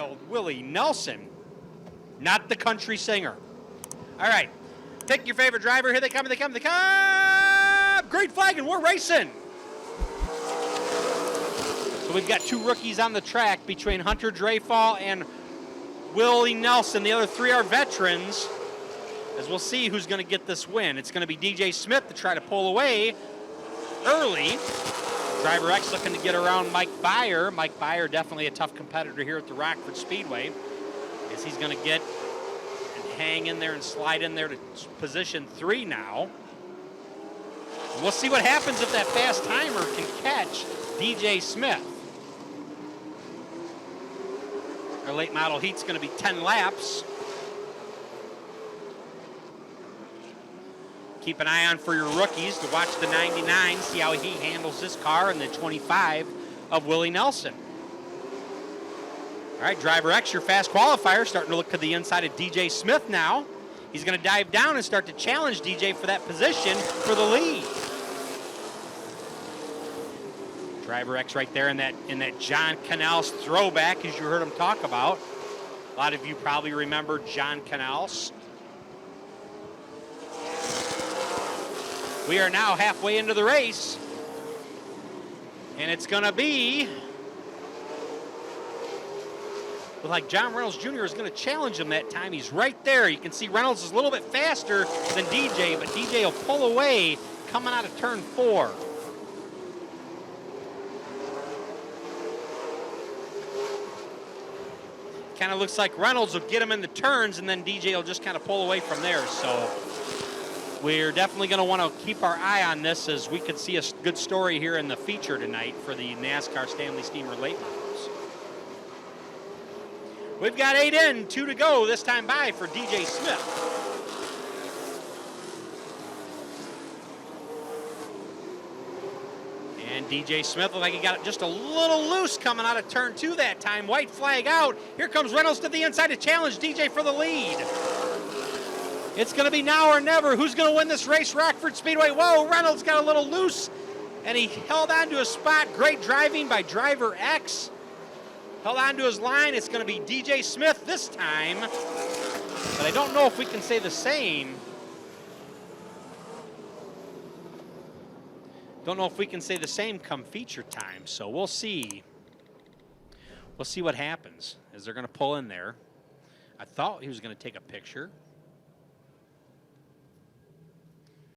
wild Willie Nelson, not the country singer. All right, pick your favorite driver. Here they come, they come, they come. Great flag, and we're racing. So we've got two rookies on the track between Hunter Dreyfall and Willie Nelson. The other three are veterans, as we'll see who's going to get this win. It's going to be DJ Smith to try to pull away early. Driver X looking to get around Mike Byer. Mike Byer, definitely a tough competitor here at the Rockford Speedway, as he's going to get and hang in there and slide in there to position 3 now. We'll see what happens if that fast timer can catch DJ Smith. Our late model heat's going to be 10 laps. Keep an eye on for your rookies to watch the 99, see how he handles this car, and the 25 of Willie Nelson. All right, Driver X, your fast qualifier, starting to look to the inside of DJ Smith now. He's going to dive down and start to challenge DJ for that position for the lead. Driver X right there in that John Canals throwback, as you heard him talk about. A lot of you probably remember John Canals. We are now halfway into the race, and it's going to be like John Reynolds Jr. is going to challenge him that time. He's right there. You can see Reynolds is a little bit faster than DJ, but DJ will pull away coming out of turn 4. Kind of looks like Reynolds will get him in the turns, and then DJ will just kind of pull away from there. So we're definitely going to want to keep our eye on this, as we could see a good story here in the feature tonight for the NASCAR Stanley Steamer late models. We've got 8 in, 2 to go this time by for DJ Smith. And DJ Smith looked like he got it just a little loose coming out of turn 2 that time. White flag out. Here comes Reynolds to the inside to challenge DJ for the lead. It's going to be now or never. Who's going to win this race? Rockford Speedway. Whoa, Reynolds got a little loose, and he held on to a spot. Great driving by Driver X. Held on to his line. It's going to be DJ Smith this time, but I don't know if we can say the same. Don't know if we can say the same come feature time, so we'll see. We'll see what happens as they're going to pull in there. I thought he was going to take a picture.